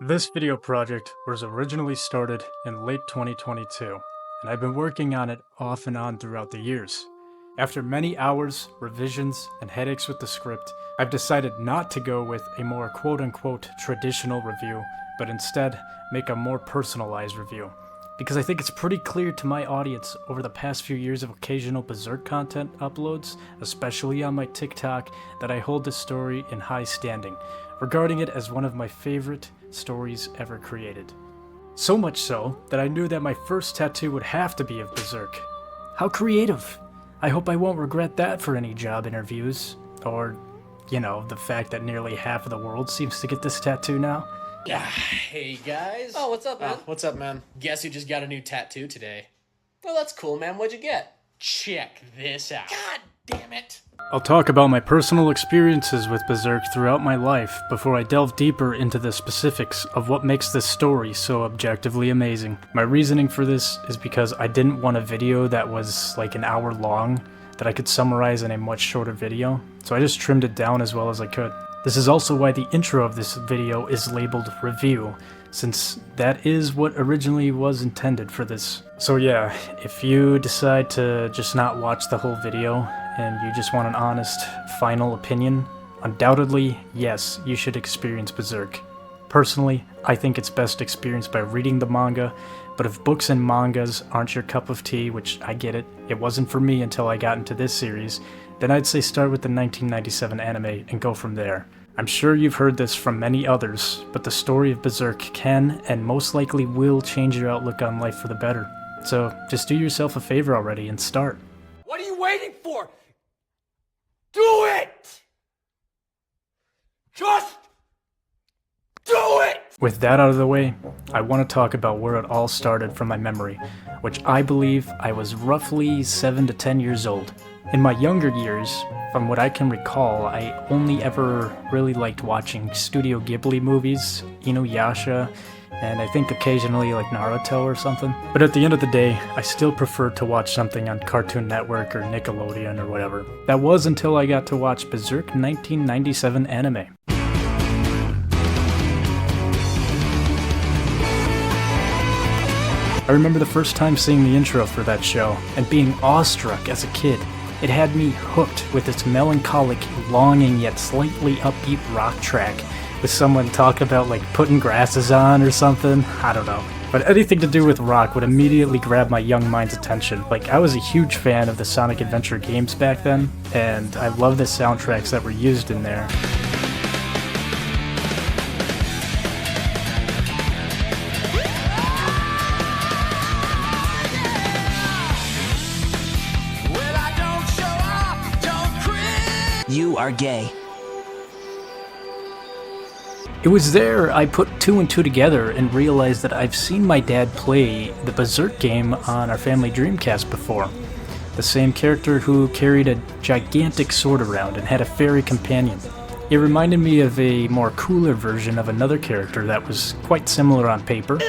This video project was originally started in late 2022, and I've been working on it off and on throughout the years. After many hours, revisions, and headaches with the script, I've decided not to go with a more quote-unquote traditional review, but instead make a more personalized review. Because I think it's pretty clear to my audience over the past few years of occasional Berserk content uploads, especially on my TikTok, that I hold this story in high standing, regarding it as one of my favorite stories ever created. So much so that I knew that my first tattoo would have to be of Berserk. How creative! I hope I won't regret that for any job interviews, or, you know, the fact that nearly half of the world seems to get this tattoo now. Hey guys. Oh, what's up, man? What's up, man? Guess who just got a new tattoo today? Oh, that's cool, man. What'd you get? Check this out. God damn it. I'll talk about my personal experiences with Berserk throughout my life before I delve deeper into the specifics of what makes this story so objectively amazing. My reasoning for this is because I didn't want a video that was like an hour long that I could summarize in a much shorter video, so I just trimmed it down as well as I could. This is also why the intro of this video is labeled review, since that is what originally was intended for this. So yeah, if you decide to just not watch the whole video and you just want an honest, final opinion, undoubtedly, yes, you should experience Berserk. Personally, I think it's best experienced by reading the manga, but if books and mangas aren't your cup of tea, which I get it, it wasn't for me until I got into this series, then I'd say start with the 1997 anime and go from there. I'm sure you've heard this from many others, but the story of Berserk can and most likely will change your outlook on life for the better. So just do yourself a favor already and start. What are you waiting for? Do it! Just do it! With that out of the way, I want to talk about where it all started from my memory, which I believe I was roughly 7 to 10 years old. In my younger years, from what I can recall, I only ever really liked watching Studio Ghibli movies, Inuyasha, and I think occasionally like Naruto or something. But at the end of the day, I still preferred to watch something on Cartoon Network or Nickelodeon or whatever. That was until I got to watch Berserk 1997 anime. I remember the first time seeing the intro for that show and being awestruck as a kid. It had me hooked with its melancholic, longing yet slightly upbeat rock track, with someone talking about like putting glasses on or something, I don't know. But anything to do with rock would immediately grab my young mind's attention. Like, I was a huge fan of the Sonic Adventure games back then, and I love the soundtracks that were used in there. You are gay. It was there I put two and two together and realized that I've seen my dad play the Berserk game on our family Dreamcast before. The same character who carried a gigantic sword around and had a fairy companion. It reminded me of a more cooler version of another character that was quite similar on paper,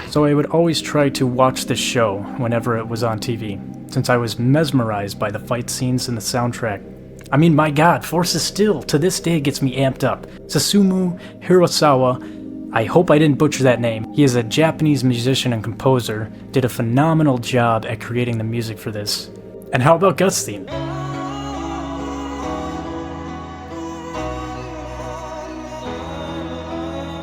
so I would always try to watch this show whenever it was on TV, since I was mesmerized by the fight scenes and the soundtrack. I mean, my god, Forces still, to this day, gets me amped up. Susumu Hirasawa, I hope I didn't butcher that name. He is a Japanese musician and composer, did a phenomenal job at creating the music for this. And how about Guts' theme?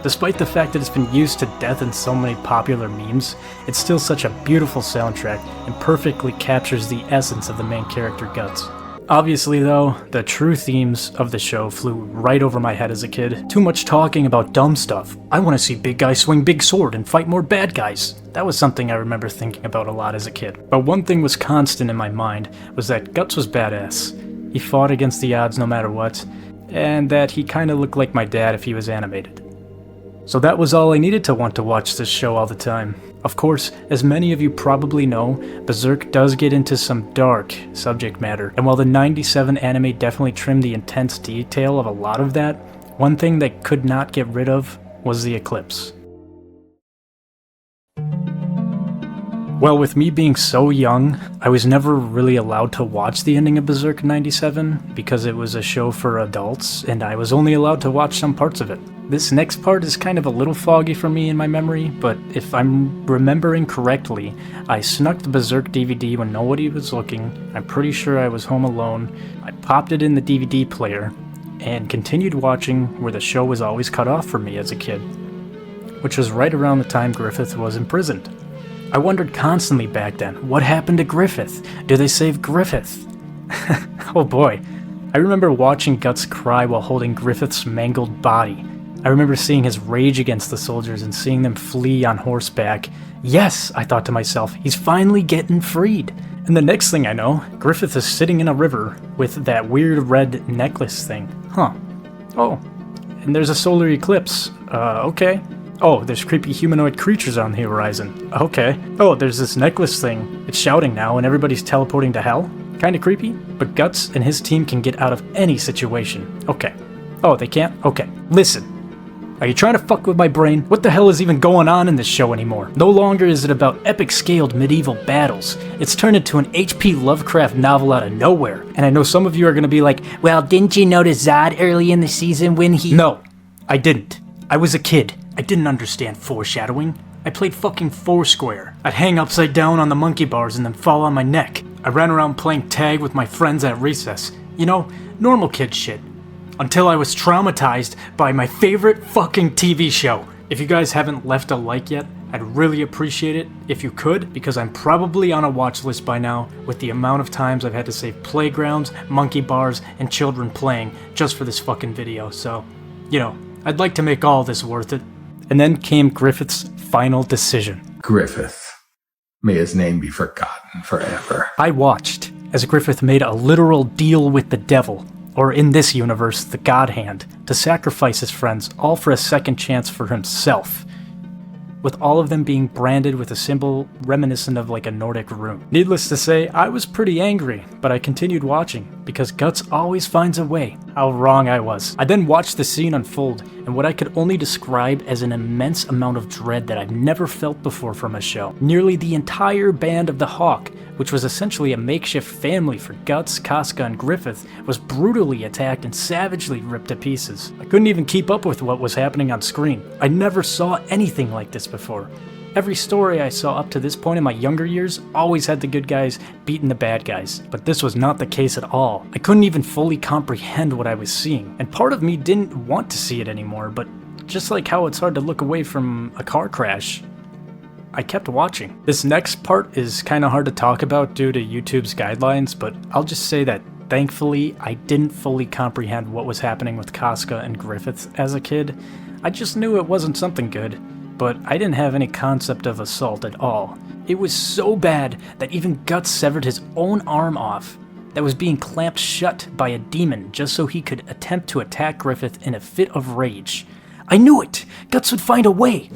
Despite the fact that it's been used to death in so many popular memes, it's still such a beautiful soundtrack and perfectly captures the essence of the main character Guts. Obviously though, the true themes of the show flew right over my head as a kid. Too much talking about dumb stuff. I want to see big guys swing big sword and fight more bad guys. That was something I remember thinking about a lot as a kid. But one thing was constant in my mind was that Guts was badass. He fought against the odds no matter what, and that he kinda looked like my dad if he was animated. So that was all I needed to want to watch this show all the time. Of course, as many of you probably know, Berserk does get into some dark subject matter, and while the 97 anime definitely trimmed the intense detail of a lot of that, one thing they could not get rid of was the eclipse. Well, with me being so young, I was never really allowed to watch the ending of Berserk 97 because it was a show for adults, and I was only allowed to watch some parts of it. This next part is kind of a little foggy for me in my memory, but if I'm remembering correctly, I snuck the Berserk DVD when nobody was looking. I'm pretty sure I was home alone. I popped it in the DVD player and continued watching where the show was always cut off for me as a kid, which was right around the time Griffith was imprisoned. I wondered constantly back then, what happened to Griffith? Do they save Griffith? Oh boy. I remember watching Guts cry while holding Griffith's mangled body. I remember seeing his rage against the soldiers and seeing them flee on horseback. Yes, I thought to myself, he's finally getting freed. And the next thing I know, Griffith is sitting in a river with that weird red necklace thing. Huh. Oh, and there's a solar eclipse. Okay. Oh, there's creepy humanoid creatures on the horizon. Okay. Oh, there's this necklace thing. It's shouting now and everybody's teleporting to hell. Kinda creepy, but Guts and his team can get out of any situation. Okay. Oh, they can't? Okay. Listen. Are you trying to fuck with my brain? What the hell is even going on in this show anymore? No longer is it about epic-scaled medieval battles. It's turned into an H.P. Lovecraft novel out of nowhere. And I know some of you are gonna be like, well, didn't you notice Zod early in the season when he— No, I didn't. I was a kid. I didn't understand foreshadowing. I played fucking Foursquare. I'd hang upside down on the monkey bars and then fall on my neck. I ran around playing tag with my friends at recess. You know, normal kid shit. Until I was traumatized by my favorite fucking TV show. If you guys haven't left a like yet, I'd really appreciate it if you could, because I'm probably on a watch list by now with the amount of times I've had to save playgrounds, monkey bars, and children playing just for this fucking video, so, you know, I'd like to make all this worth it. And then came Griffith's final decision. Griffith. May his name be forgotten forever. I watched as Griffith made a literal deal with the devil, or in this universe, the God Hand, to sacrifice his friends, all for a second chance for himself, with all of them being branded with a symbol reminiscent of like a Nordic rune. Needless to say, I was pretty angry, but I continued watching, because Guts always finds a way. How wrong I was. I then watched the scene unfold, and what I could only describe as an immense amount of dread that I've never felt before from a show. Nearly the entire band of the Hawk, which was essentially a makeshift family for Guts, Casca, and Griffith, was brutally attacked and savagely ripped to pieces. I couldn't even keep up with what was happening on screen. I never saw anything like this before. Every story I saw up to this point in my younger years always had the good guys beating the bad guys, but this was not the case at all. I couldn't even fully comprehend what I was seeing, and part of me didn't want to see it anymore, but just like how it's hard to look away from a car crash, I kept watching. This next part is kinda hard to talk about due to YouTube's guidelines, but I'll just say that thankfully I didn't fully comprehend what was happening with Casca and Griffith as a kid. I just knew it wasn't something good, but I didn't have any concept of assault at all. It was so bad that even Guts severed his own arm off that was being clamped shut by a demon just so he could attempt to attack Griffith in a fit of rage. I knew it! Guts would find a way!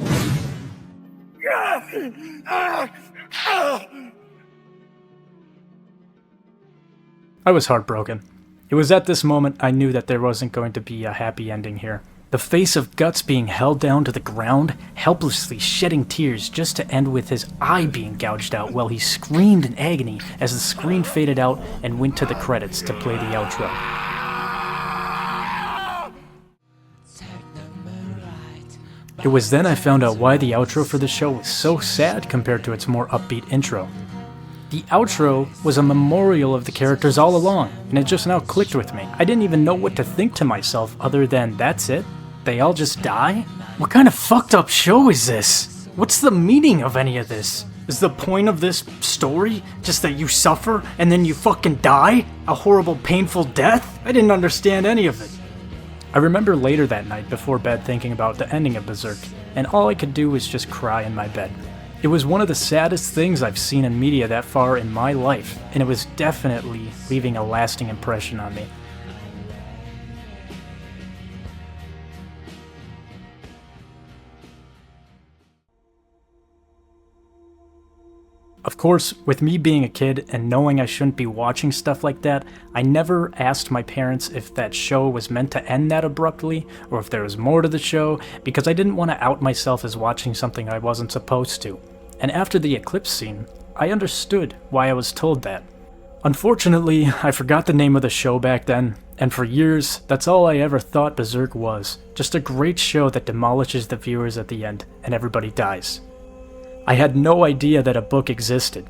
I was heartbroken. It was at this moment I knew that there wasn't going to be a happy ending here. The face of Guts being held down to the ground, helplessly shedding tears just to end with his eye being gouged out while he screamed in agony as the screen faded out and went to the credits to play the outro. It was then I found out why the outro for the show was so sad compared to its more upbeat intro. The outro was a memorial of the characters all along, and it just now clicked with me. I didn't even know what to think to myself other than, that's it? They all just die? What kind of fucked up show is this? What's the meaning of any of this? Is the point of this story just that you suffer and then you fucking die? A horrible, painful death? I didn't understand any of it. I remember later that night before bed thinking about the ending of Berserk, and all I could do was just cry in my bed. It was one of the saddest things I've seen in media that far in my life, and it was definitely leaving a lasting impression on me. Of course, with me being a kid and knowing I shouldn't be watching stuff like that, I never asked my parents if that show was meant to end that abruptly, or if there was more to the show, because I didn't want to out myself as watching something I wasn't supposed to. And after the eclipse scene, I understood why I was told that. Unfortunately, I forgot the name of the show back then, And for years, that's all I ever thought Berserk was. Just a great show that demolishes the viewers at the end, and everybody dies. I had no idea that a book existed.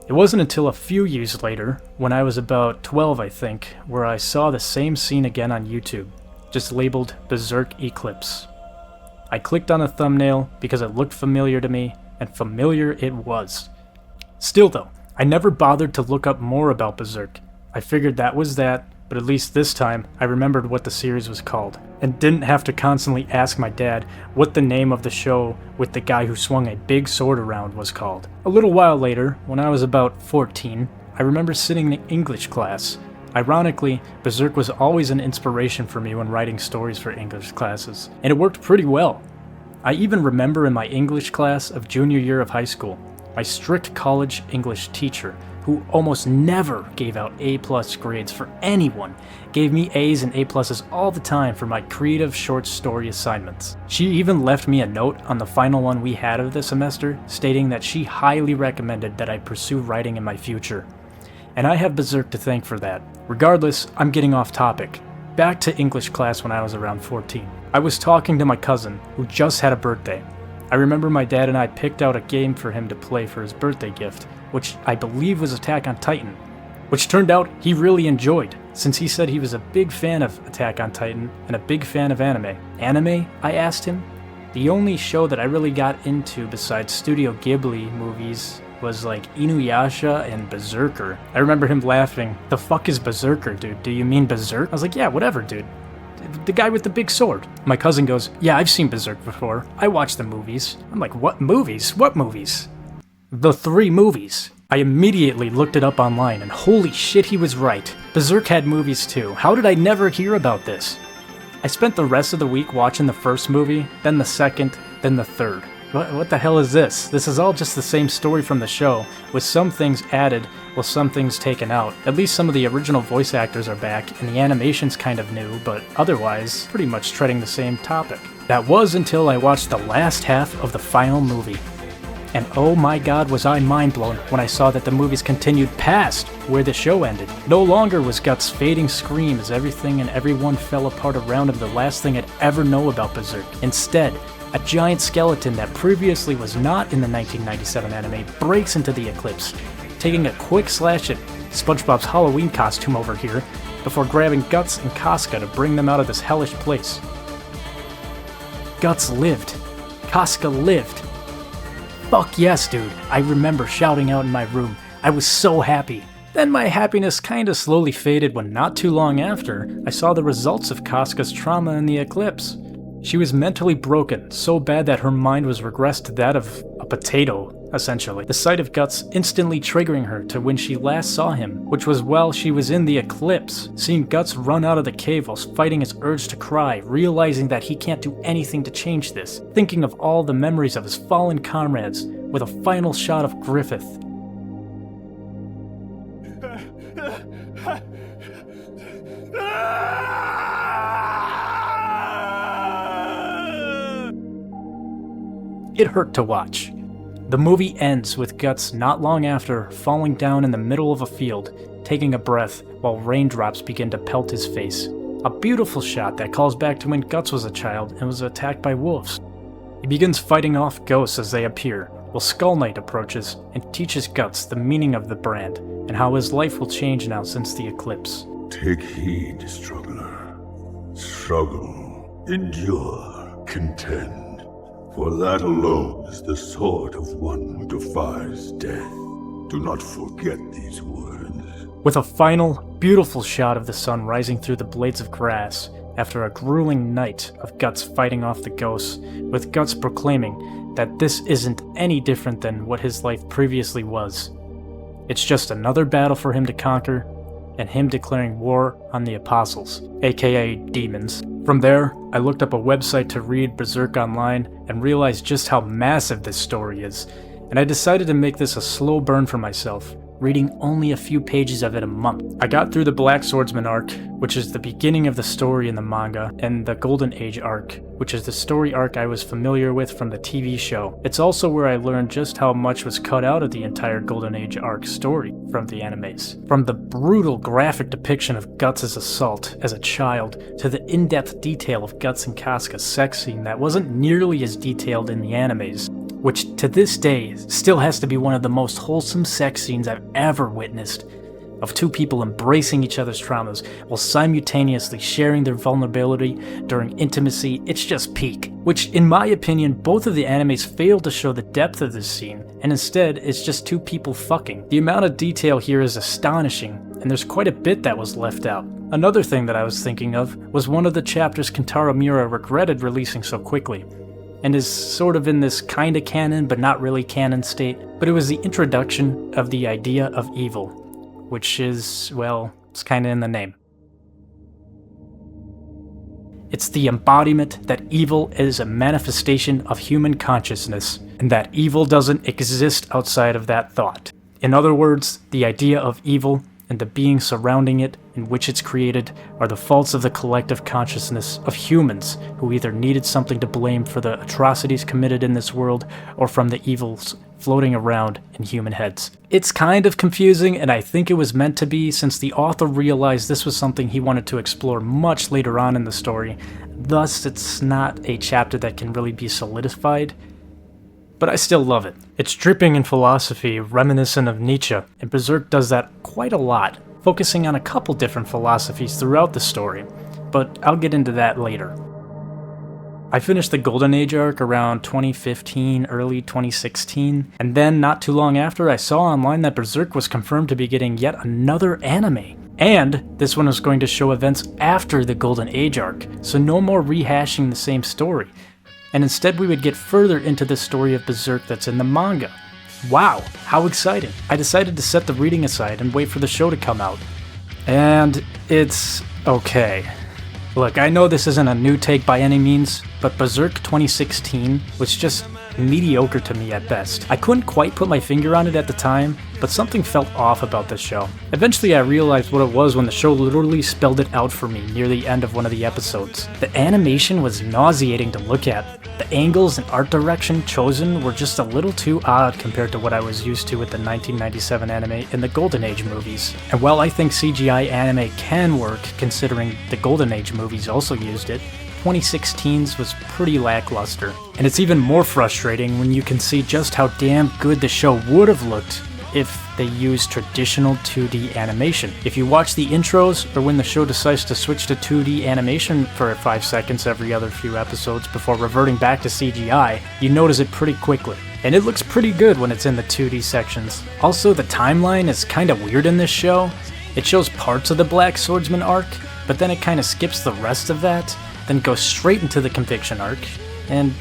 It wasn't until a few years later, when I was about 12 I think, where I saw the same scene again on YouTube, just labeled Berserk Eclipse. I clicked on the thumbnail because it looked familiar to me, and familiar it was. Still though, I never bothered to look up more about Berserk. I figured that was that, but at least this time I remembered what the series was called, and didn't have to constantly ask my dad what the name of the show with the guy who swung a big sword around was called. A little while later, when I was about 14, I remember sitting in English class. Ironically, Berserk was always an inspiration for me when writing stories for English classes, and it worked pretty well. I even remember in my English class of junior year of high school, my strict college English teacher, who almost never gave out A+ grades for anyone, gave me A's and A+ all the time for my creative short story assignments. She even left me a note on the final one we had of the semester, stating that she highly recommended that I pursue writing in my future. And I have Berserk to thank for that. Regardless, I'm getting off topic. Back to English class when I was around 14. I was talking to my cousin, who just had a birthday. I remember my dad and I picked out a game for him to play for his birthday gift, which I believe was Attack on Titan, which turned out he really enjoyed, since he said he was a big fan of Attack on Titan and a big fan of anime. Anime? I asked him. The only show that I really got into besides Studio Ghibli movies was like Inuyasha and Berserker. I remember him laughing, "The fuck is Berserker, dude? Do you mean Berserk?" I was like, "Yeah, whatever, dude. The guy with the big sword." My cousin goes, "Yeah, I've seen Berserk before. I watched the movies." I'm like, "What movies? What movies?" "The 3 movies." I immediately looked it up online, and holy shit, he was right. Berserk had movies too. How did I never hear about this? I spent the rest of the week watching the first movie, then the second, then the third. What the hell is this? This is all just the same story from the show, with some things added, while some things taken out. At least some of the original voice actors are back, and the animation's kind of new, but otherwise, pretty much treading the same topic. That was until I watched the last half of the final movie. And oh my god, was I mind blown when I saw that the movies continued past where the show ended. No longer was Guts' fading scream as everything and everyone fell apart around him the last thing I'd ever know about Berserk. Instead, a giant skeleton that previously was not in the 1997 anime breaks into the eclipse, taking a quick slash at SpongeBob's Halloween costume over here, before grabbing Guts and Casca to bring them out of this hellish place. Guts lived. Casca lived. Fuck yes, dude. I remember shouting out in my room. I was so happy. Then my happiness kinda slowly faded when not too long after, I saw the results of Casca's trauma in the eclipse. She was mentally broken, so bad that her mind was regressed to that of a potato, essentially. The sight of Guts instantly triggering her to when she last saw him, which was while she was in the eclipse. Seeing Guts run out of the cave while fighting his urge to cry, realizing that he can't do anything to change this. Thinking of all the memories of his fallen comrades, with a final shot of Griffith. It hurt to watch. The movie ends with Guts not long after falling down in the middle of a field, taking a breath while raindrops begin to pelt his face. A beautiful shot that calls back to when Guts was a child and was attacked by wolves. He begins fighting off ghosts as they appear, while Skull Knight approaches and teaches Guts the meaning of the brand and how his life will change now since the eclipse. Take heed, struggler. Struggle, endure, contend. For that alone is the sword of one who defies death. Do not forget these words. With a final, beautiful shot of the sun rising through the blades of grass, after a grueling night of Guts fighting off the ghosts, with Guts proclaiming that this isn't any different than what his life previously was. It's just another battle for him to conquer, and him declaring war on the Apostles, aka demons. From there, I looked up a website to read Berserk online and realized just how massive this story is, and I decided to make this a slow burn for myself, reading only a few pages of it a month. I got through the Black Swordsman arc, which is the beginning of the story in the manga, and the Golden Age arc, which is the story arc I was familiar with from the TV show. It's also where I learned just how much was cut out of the entire Golden Age arc story from the animes. From the brutal graphic depiction of Guts' assault as a child, to the in-depth detail of Guts and Casca's sex scene that wasn't nearly as detailed in the animes, which to this day still has to be one of the most wholesome sex scenes I've ever witnessed, of two people embracing each other's traumas while simultaneously sharing their vulnerability during intimacy. It's just peak. Which, in my opinion, both of the animes fail to show the depth of this scene, and instead it's just two people fucking. The amount of detail here is astonishing, and there's quite a bit that was left out. Another thing that I was thinking of was one of the chapters Kentaro Miura regretted releasing so quickly, and is sort of in this kinda canon but not really canon state, but it was the introduction of the idea of evil, which is, well, it's kinda in the name. It's the embodiment that evil is a manifestation of human consciousness, and that evil doesn't exist outside of that thought. In other words, the idea of evil and the being surrounding it in which it's created are the faults of the collective consciousness of humans who either needed something to blame for the atrocities committed in this world or from the evils floating around in human heads. It's kind of confusing, and I think it was meant to be, since the author realized this was something he wanted to explore much later on in the story. Thus, it's not a chapter that can really be solidified, but I still love it. It's dripping in philosophy reminiscent of Nietzsche, and Berserk does that quite a lot, focusing on a couple different philosophies throughout the story, but I'll get into that later. I finished the Golden Age arc around 2015, early 2016, and then not too long after I saw online that Berserk was confirmed to be getting yet another anime. And this one was going to show events after the Golden Age arc, so no more rehashing the same story. And instead we would get further into the story of Berserk that's in the manga. Wow, how exciting. I decided to set the reading aside and wait for the show to come out. And it's okay. Look, I know this isn't a new take by any means, but Berserk 2016 was just mediocre to me at best. I couldn't quite put my finger on it at the time, but something felt off about this show. Eventually I realized what it was when the show literally spelled it out for me near the end of one of the episodes. The animation was nauseating to look at. The angles and art direction chosen were just a little too odd compared to what I was used to with the 1997 anime and the Golden Age movies. And while I think CGI anime can work, considering the Golden Age movies also used it, 2016's was pretty lackluster. And it's even more frustrating when you can see just how damn good the show would have looked if they used traditional 2D animation. If you watch the intros, or when the show decides to switch to 2D animation for 5 seconds every other few episodes before reverting back to CGI, you notice it pretty quickly. And it looks pretty good when it's in the 2D sections. Also, the timeline is kinda weird in this show. It shows parts of the Black Swordsman arc, but then it kinda skips the rest of that, then goes straight into the Conviction arc, and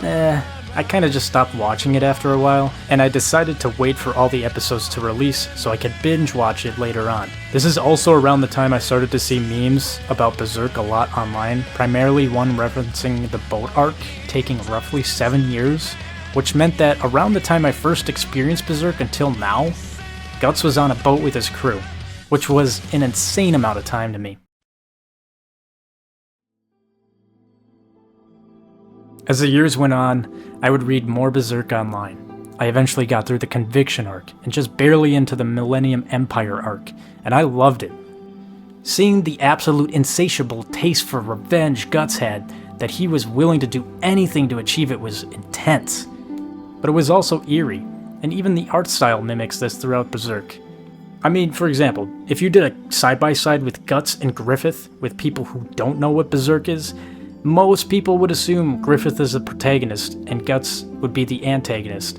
I kinda just stopped watching it after a while, and I decided to wait for all the episodes to release so I could binge watch it later on. This is also around the time I started to see memes about Berserk a lot online, primarily one referencing the boat arc taking roughly 7 years, which meant that around the time I first experienced Berserk until now, Guts was on a boat with his crew, which was an insane amount of time to me. As the years went on, I would read more Berserk online. I eventually got through the Conviction arc, and just barely into the Millennium Empire arc, and I loved it. Seeing the absolute insatiable taste for revenge Guts had, that he was willing to do anything to achieve it, was intense. But it was also eerie, and even the art style mimics this throughout Berserk. I mean, for example, if you did a side-by-side with Guts and Griffith with people who don't know what Berserk is, most people would assume Griffith is the protagonist and Guts would be the antagonist,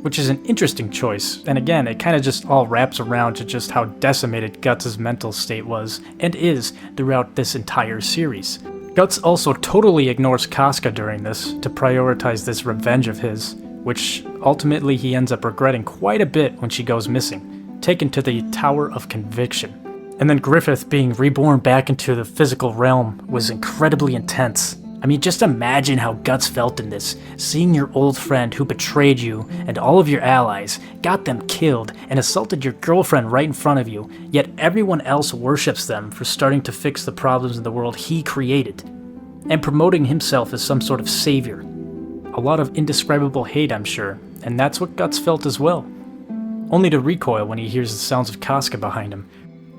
which is an interesting choice, and again, it kinda just all wraps around to just how decimated Guts' mental state was, and is, throughout this entire series. Guts also totally ignores Casca during this, to prioritize this revenge of his, which ultimately he ends up regretting quite a bit when she goes missing, taken to the Tower of Conviction. And then Griffith being reborn back into the physical realm was incredibly intense. I mean, just imagine how Guts felt in this, seeing your old friend who betrayed you and all of your allies, got them killed, and assaulted your girlfriend right in front of you, yet everyone else worships them for starting to fix the problems in the world he created, and promoting himself as some sort of savior. A lot of indescribable hate, I'm sure, and that's what Guts felt as well. Only to recoil when he hears the sounds of Casca behind him,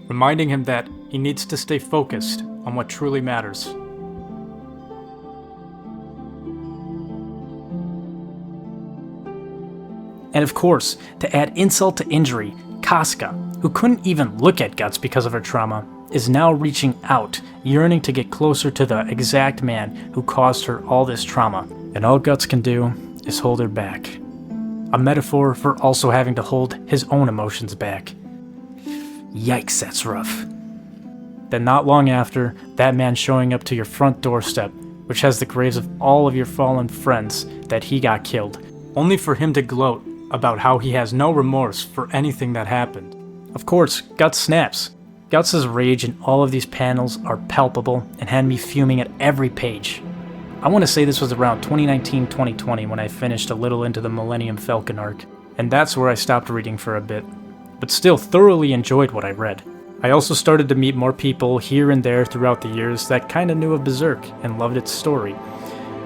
reminding him that he needs to stay focused on what truly matters. And of course, to add insult to injury, Casca, who couldn't even look at Guts because of her trauma, is now reaching out, yearning to get closer to the exact man who caused her all this trauma. And all Guts can do is hold her back. A metaphor for also having to hold his own emotions back. Yikes, that's rough. Then not long after, that man showing up to your front doorstep, which has the graves of all of your fallen friends that he got killed, only for him to gloat about how he has no remorse for anything that happened. Of course, Guts snaps. Guts' rage in all of these panels are palpable and had me fuming at every page. I want to say this was around 2019-2020 when I finished a little into the Millennium Falcon arc, and that's where I stopped reading for a bit, but still thoroughly enjoyed what I read. I also started to meet more people here and there throughout the years that kinda knew of Berserk and loved its story,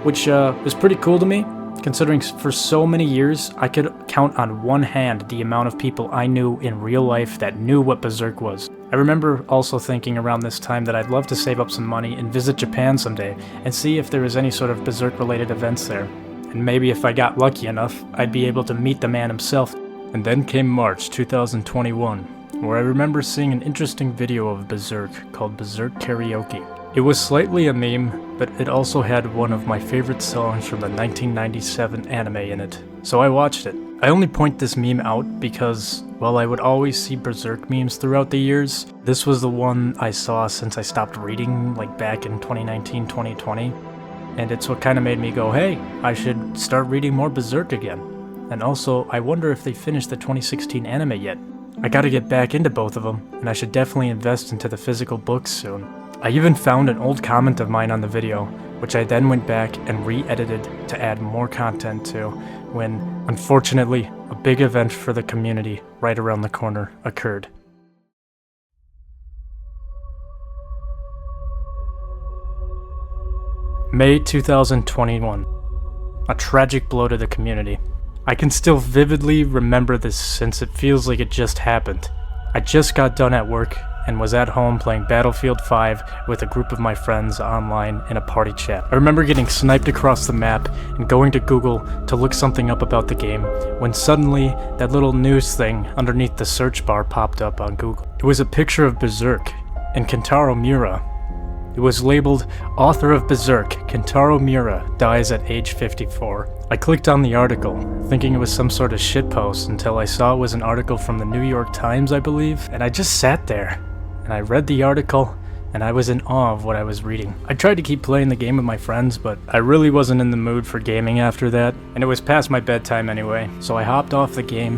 which was pretty cool to me, considering for so many years I could count on one hand the amount of people I knew in real life that knew what Berserk was. I remember also thinking around this time that I'd love to save up some money and visit Japan someday and see if there was any sort of Berserk-related events there. And maybe if I got lucky enough, I'd be able to meet the man himself. And then came March 2021, where I remember seeing an interesting video of Berserk called Berserk Karaoke. It was slightly a meme, but it also had one of my favorite songs from the 1997 anime in it, so I watched it. I only point this meme out because, while I would always see Berserk memes throughout the years, this was the one I saw since I stopped reading, like back in 2019-2020, and it's what kind of made me go, hey, I should start reading more Berserk again. And also, I wonder if they finished the 2016 anime yet. I gotta get back into both of them, and I should definitely invest into the physical books soon. I even found an old comment of mine on the video, which I then went back and re-edited to add more content to, when, unfortunately, a big event for the community right around the corner occurred. May 2021. A tragic blow to the community. I can still vividly remember this since it feels like it just happened. I just got done at work and was at home playing Battlefield 5 with a group of my friends online in a party chat. I remember getting sniped across the map and going to Google to look something up about the game, when suddenly that little news thing underneath the search bar popped up on Google. It was a picture of Berserk and Kentaro Miura. It was labeled, "Author of Berserk, Kentaro Miura, dies at age 54. I clicked on the article, thinking it was some sort of shitpost, until I saw it was an article from the New York Times, I believe, and I just sat there, and I read the article, and I was in awe of what I was reading. I tried to keep playing the game with my friends, but I really wasn't in the mood for gaming after that, and it was past my bedtime anyway, so I hopped off the game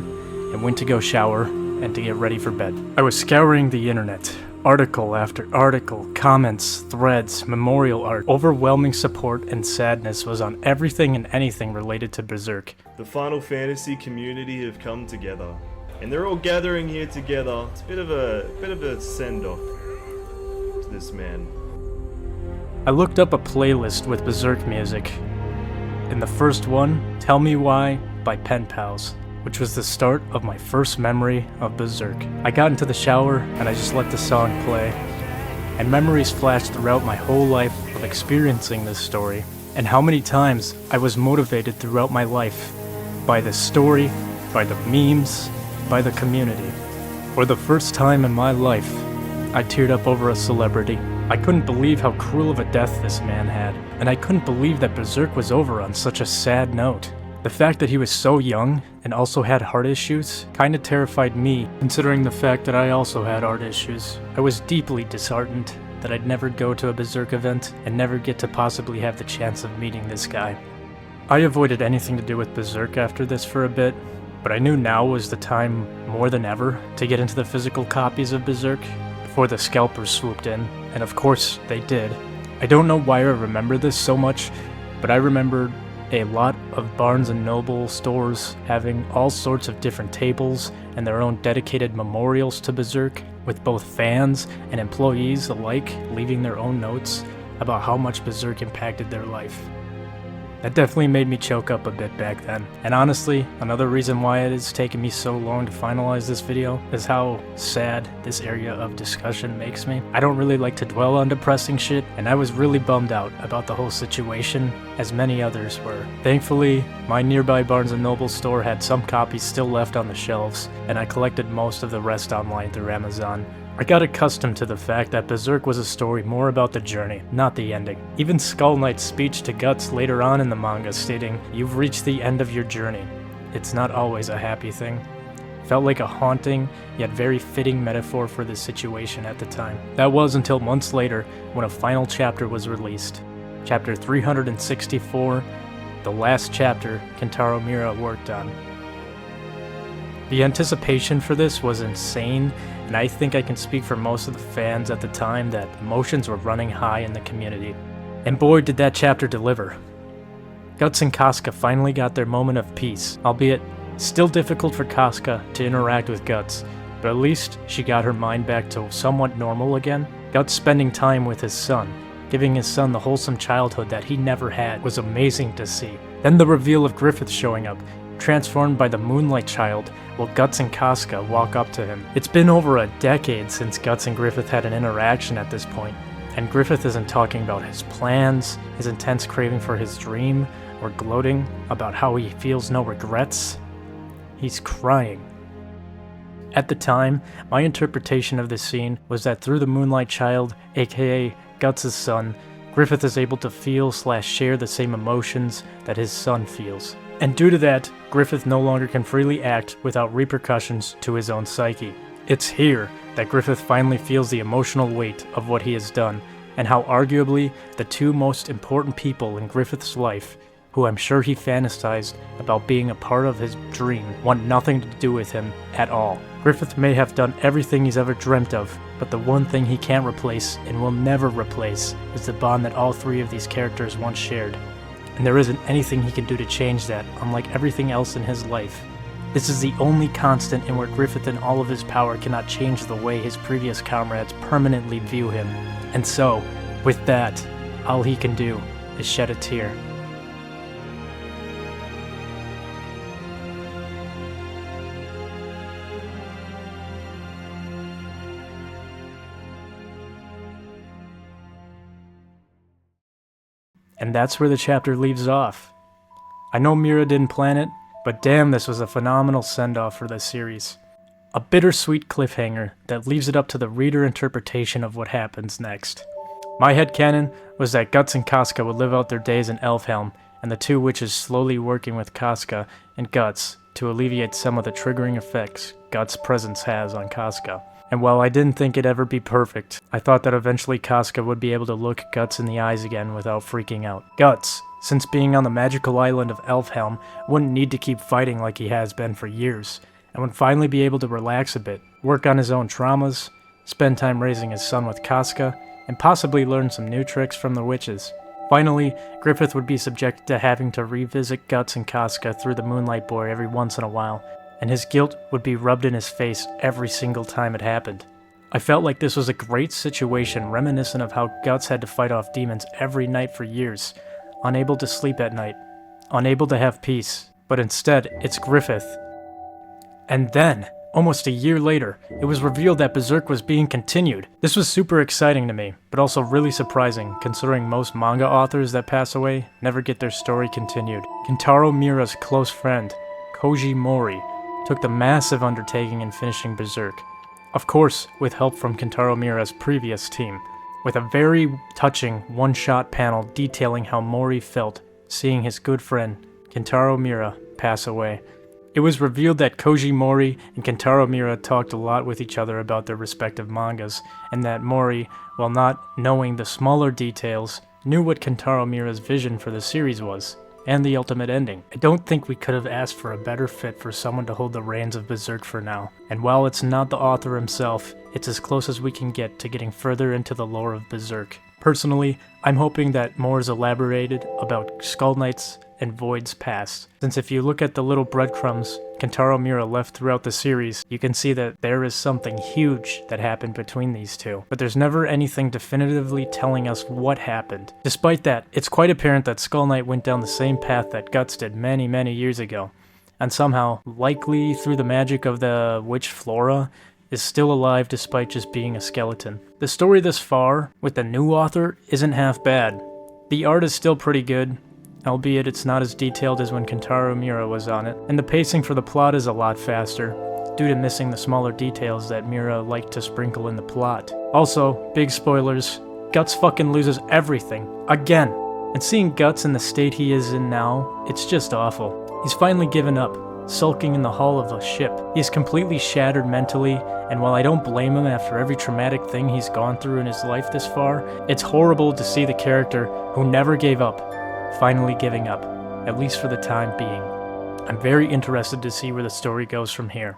and went to go shower and to get ready for bed. I was scouring the internet. Article after article, comments, threads, memorial art, overwhelming support and sadness was on everything and anything related to Berserk. The Final Fantasy community have come together, and they're all gathering here together. It's a bit of a send-off to this man. I looked up a playlist with Berserk music, and the first one, Tell Me Why by Pen Pals, which was the start of my first memory of Berserk. I got into the shower and I just let the song play, and memories flashed throughout my whole life of experiencing this story, and how many times I was motivated throughout my life by the story, by the memes, by the community. For the first time in my life, I teared up over a celebrity. I couldn't believe how cruel of a death this man had, and I couldn't believe that Berserk was over on such a sad note. The fact that he was so young and also had heart issues kinda terrified me, considering the fact that I also had heart issues. I was deeply disheartened that I'd never go to a Berserk event and never get to possibly have the chance of meeting this guy. I avoided anything to do with Berserk after this for a bit, but I knew now was the time more than ever to get into the physical copies of Berserk before the scalpers swooped in, and of course they did. I don't know why I remember this so much, but I remembered a lot of Barnes & Noble stores having all sorts of different tables and their own dedicated memorials to Berserk, with both fans and employees alike leaving their own notes about how much Berserk impacted their life. That definitely made me choke up a bit back then. And honestly, another reason why it has taken me so long to finalize this video is how sad this area of discussion makes me. I don't really like to dwell on depressing shit, and I was really bummed out about the whole situation, as many others were. Thankfully, my nearby Barnes & Noble store had some copies still left on the shelves, and I collected most of the rest online through Amazon. I got accustomed to the fact that Berserk was a story more about the journey, not the ending. Even Skull Knight's speech to Guts later on in the manga stating, "You've reached the end of your journey. It's not always a happy thing," felt like a haunting, yet very fitting metaphor for the situation at the time. That was until months later when a final chapter was released. Chapter 364, the last chapter Kentaro Miura worked on. The anticipation for this was insane, and I think I can speak for most of the fans at the time that emotions were running high in the community. And boy did that chapter deliver. Guts and Casca finally got their moment of peace, albeit still difficult for Casca to interact with Guts, but at least she got her mind back to somewhat normal again. Guts spending time with his son, giving his son the wholesome childhood that he never had, was amazing to see. Then the reveal of Griffith showing up, transformed by the Moonlight Child, while Guts and Casca walk up to him. It's been over a decade since Guts and Griffith had an interaction at this point, and Griffith isn't talking about his plans, his intense craving for his dream, or gloating about how he feels no regrets. He's crying. At the time, my interpretation of this scene was that through the Moonlight Child, aka Guts' son, Griffith is able to feel/share the same emotions that his son feels. And due to that, Griffith no longer can freely act without repercussions to his own psyche. It's here that Griffith finally feels the emotional weight of what he has done, and how arguably the two most important people in Griffith's life, who I'm sure he fantasized about being a part of his dream, want nothing to do with him at all. Griffith may have done everything he's ever dreamt of, but the one thing he can't replace and will never replace is the bond that all three of these characters once shared. And there isn't anything he can do to change that, unlike everything else in his life. This is the only constant in where Griffith in all of his power cannot change the way his previous comrades permanently view him. And so, with that, all he can do is shed a tear. And that's where the chapter leaves off. I know Miura didn't plan it, but damn, this was a phenomenal send-off for this series. A bittersweet cliffhanger that leaves it up to the reader interpretation of what happens next. My headcanon was that Guts and Casca would live out their days in Elfhelm, and the two witches slowly working with Casca and Guts to alleviate some of the triggering effects Guts' presence has on Casca. And while I didn't think it'd ever be perfect, I thought that eventually Casca would be able to look Guts in the eyes again without freaking out. Guts, since being on the magical island of Elfhelm, wouldn't need to keep fighting like he has been for years, and would finally be able to relax a bit, work on his own traumas, spend time raising his son with Casca, and possibly learn some new tricks from the witches. Finally, Griffith would be subjected to having to revisit Guts and Casca through the Moonlight Boy every once in a while, and his guilt would be rubbed in his face every single time it happened. I felt like this was a great situation reminiscent of how Guts had to fight off demons every night for years, unable to sleep at night, unable to have peace, but instead it's Griffith. And then, almost a year later, it was revealed that Berserk was being continued. This was super exciting to me, but also really surprising considering most manga authors that pass away never get their story continued. Kentaro Miura's close friend, Koji Mori, took the massive undertaking in finishing Berserk, of course with help from Kentaro Miura's previous team, with a very touching one-shot panel detailing how Mori felt seeing his good friend Kentaro Miura pass away. It was revealed that Koji Mori and Kentaro Miura talked a lot with each other about their respective mangas, and that Mori, while not knowing the smaller details, knew what Kentaro Miura's vision for the series was, and the ultimate ending. I don't think we could have asked for a better fit for someone to hold the reins of Berserk for now, and while it's not the author himself, it's as close as we can get to getting further into the lore of Berserk. Personally, I'm hoping that more is elaborated about Skull Knight's and Void's past, since if you look at the little breadcrumbs Kentaro Miura left throughout the series, you can see that there is something huge that happened between these two, but there's never anything definitively telling us what happened. Despite that, it's quite apparent that Skull Knight went down the same path that Guts did many years ago, and somehow, likely through the magic of the witch Flora, is still alive despite just being a skeleton. The story thus far, with the new author, isn't half bad. The art is still pretty good, albeit it's not as detailed as when Kentaro Miura was on it, and the pacing for the plot is a lot faster, due to missing the smaller details that Miura liked to sprinkle in the plot. Also, big spoilers, Guts fucking loses everything, again! And seeing Guts in the state he is in now, it's just awful. He's finally given up, sulking in the hull of a ship. He's completely shattered mentally, and while I don't blame him after every traumatic thing he's gone through in his life this far, it's horrible to see the character who never gave up, finally giving up, at least for the time being. I'm very interested to see where the story goes from here.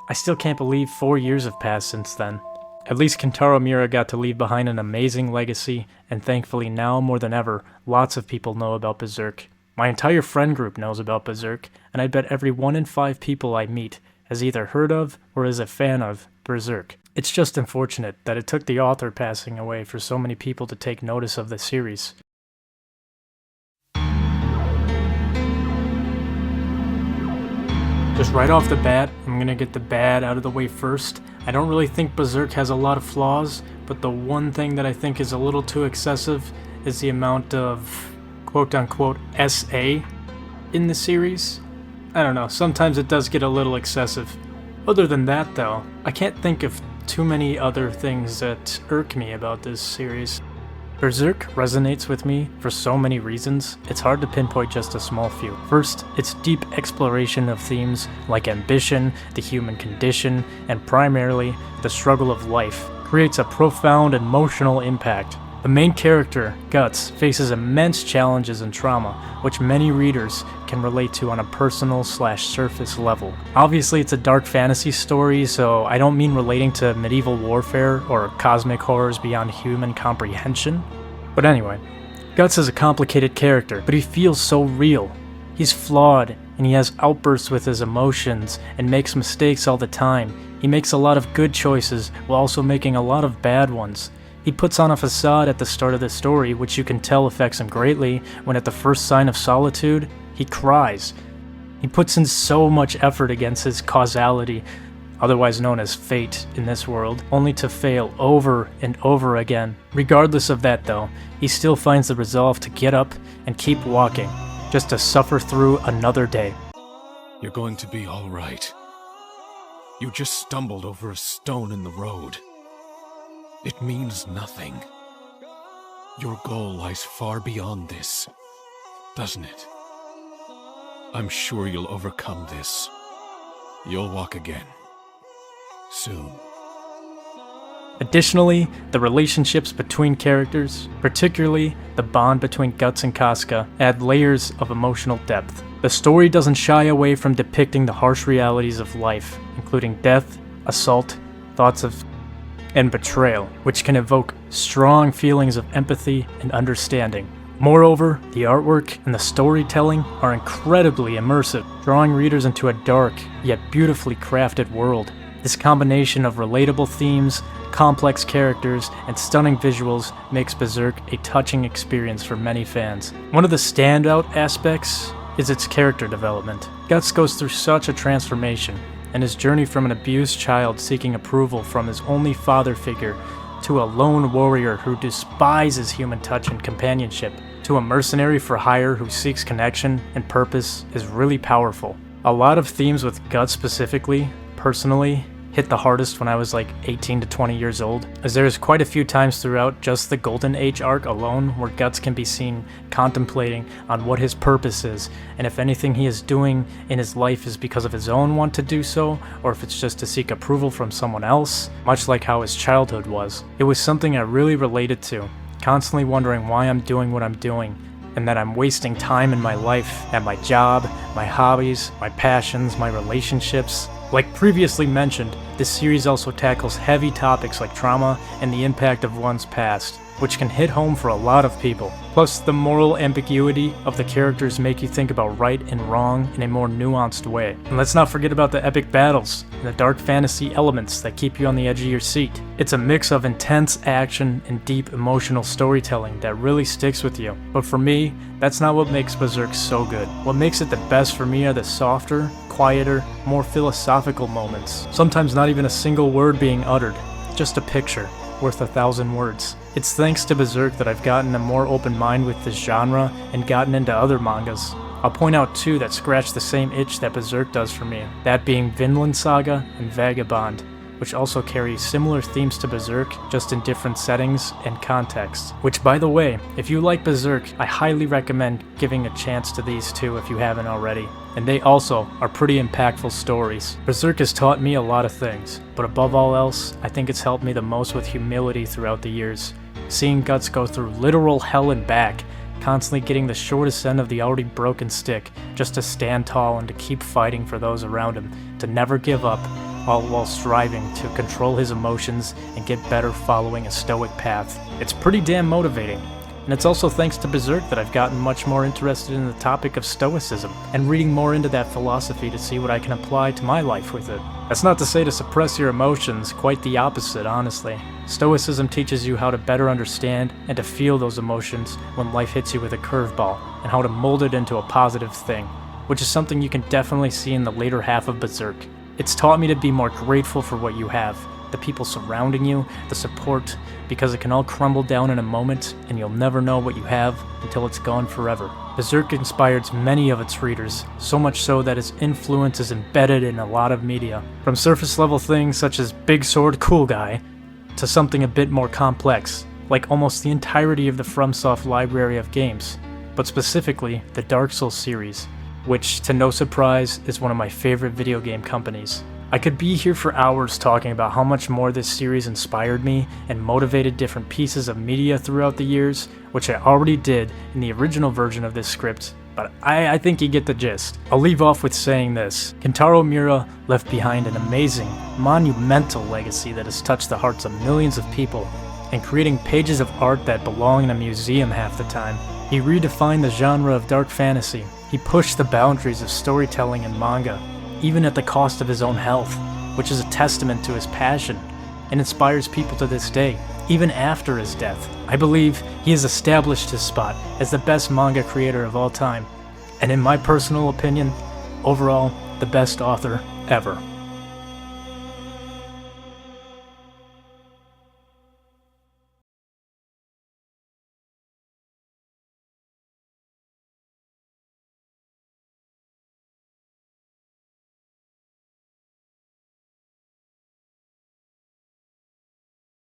I still can't believe 4 years have passed since then. At least Kentaro Miura got to leave behind an amazing legacy, and thankfully now more than ever, lots of people know about Berserk. My entire friend group knows about Berserk, and I bet every 1 in 5 people I meet has either heard of or is a fan of Berserk. It's just unfortunate that it took the author passing away for so many people to take notice of the series. Just right off the bat, I'm gonna get the bad out of the way first. I don't really think Berserk has a lot of flaws, but the one thing that I think is a little too excessive is the amount of quote-unquote SA in the series. I don't know, sometimes it does get a little excessive. Other than that though, I can't think of too many other things that irk me about this series. Berserk resonates with me for so many reasons, it's hard to pinpoint just a small few. First, its deep exploration of themes like ambition, the human condition, and primarily the struggle of life creates a profound emotional impact. The main character, Guts, faces immense challenges and trauma, which many readers can relate to on a personal/surface level. Obviously, it's a dark fantasy story, so I don't mean relating to medieval warfare or cosmic horrors beyond human comprehension. But anyway, Guts is a complicated character, but he feels so real. He's flawed, and he has outbursts with his emotions, and makes mistakes all the time. He makes a lot of good choices, while also making a lot of bad ones. He puts on a facade at the start of the story, which you can tell affects him greatly, when at the first sign of solitude, he cries. He puts in so much effort against his causality, otherwise known as fate in this world, only to fail over and over again. Regardless of that though, he still finds the resolve to get up and keep walking, just to suffer through another day. You're going to be all right. You just stumbled over a stone in the road. It means nothing. Your goal lies far beyond this, doesn't it? I'm sure you'll overcome this. You'll walk again. Soon. Additionally, the relationships between characters, particularly the bond between Guts and Casca, add layers of emotional depth. The story doesn't shy away from depicting the harsh realities of life, including death, assault, thoughts of and betrayal, which can evoke strong feelings of empathy and understanding. Moreover, the artwork and the storytelling are incredibly immersive, drawing readers into a dark, yet beautifully crafted world. This combination of relatable themes, complex characters, and stunning visuals makes Berserk a touching experience for many fans. One of the standout aspects is its character development. Guts goes through such a transformation, and his journey from an abused child seeking approval from his only father figure to a lone warrior who despises human touch and companionship, to a mercenary for hire who seeks connection and purpose is really powerful. A lot of themes with Guts specifically, personally, hit the hardest when I was like 18 to 20 years old, as there's quite a few times throughout just the Golden Age arc alone where Guts can be seen contemplating on what his purpose is, and if anything he is doing in his life is because of his own want to do so, or if it's just to seek approval from someone else, much like how his childhood was. It was something I really related to, constantly wondering why I'm doing what I'm doing, and that I'm wasting time in my life, at my job, my hobbies, my passions, my relationships. Like previously mentioned, this series also tackles heavy topics like trauma and the impact of one's past, which can hit home for a lot of people. Plus, the moral ambiguity of the characters make you think about right and wrong in a more nuanced way. And let's not forget about the epic battles and the dark fantasy elements that keep you on the edge of your seat. It's a mix of intense action and deep emotional storytelling that really sticks with you. But for me, that's not what makes Berserk so good. What makes it the best for me are the softer, quieter, more philosophical moments. Sometimes not even a single word being uttered, just a picture worth 1,000 words. It's thanks to Berserk that I've gotten a more open mind with this genre and gotten into other mangas. I'll point out two that scratch the same itch that Berserk does for me, that being Vinland Saga and Vagabond, which also carry similar themes to Berserk, just in different settings and contexts. Which, by the way, if you like Berserk, I highly recommend giving a chance to these two if you haven't already. And they also are pretty impactful stories. Berserk has taught me a lot of things, but above all else, I think it's helped me the most with humility throughout the years. Seeing Guts go through literal hell and back, constantly getting the shortest end of the already broken stick, just to stand tall and to keep fighting for those around him, to never give up, all while striving to control his emotions and get better following a stoic path. It's pretty damn motivating. And it's also thanks to Berserk that I've gotten much more interested in the topic of stoicism, and reading more into that philosophy to see what I can apply to my life with it. That's not to say to suppress your emotions, quite the opposite, honestly. Stoicism teaches you how to better understand and to feel those emotions when life hits you with a curveball, and how to mold it into a positive thing, which is something you can definitely see in the later half of Berserk. It's taught me to be more grateful for what you have, the people surrounding you, the support, because it can all crumble down in a moment and you'll never know what you have until it's gone forever. Berserk inspires many of its readers, so much so that its influence is embedded in a lot of media. From surface level things such as Big Sword Cool Guy, to something a bit more complex, like almost the entirety of the FromSoft library of games, but specifically the Dark Souls series, which, to no surprise, is one of my favorite video game companies. I could be here for hours talking about how much more this series inspired me and motivated different pieces of media throughout the years, which I already did in the original version of this script, but I think you get the gist. I'll leave off with saying this. Kentaro Miura left behind an amazing, monumental legacy that has touched the hearts of millions of people, and creating pages of art that belong in a museum half the time. He redefined the genre of dark fantasy. He pushed the boundaries of storytelling and manga, even at the cost of his own health, which is a testament to his passion, and inspires people to this day, even after his death. I believe he has established his spot as the best manga creator of all time, and in my personal opinion, overall, the best author ever.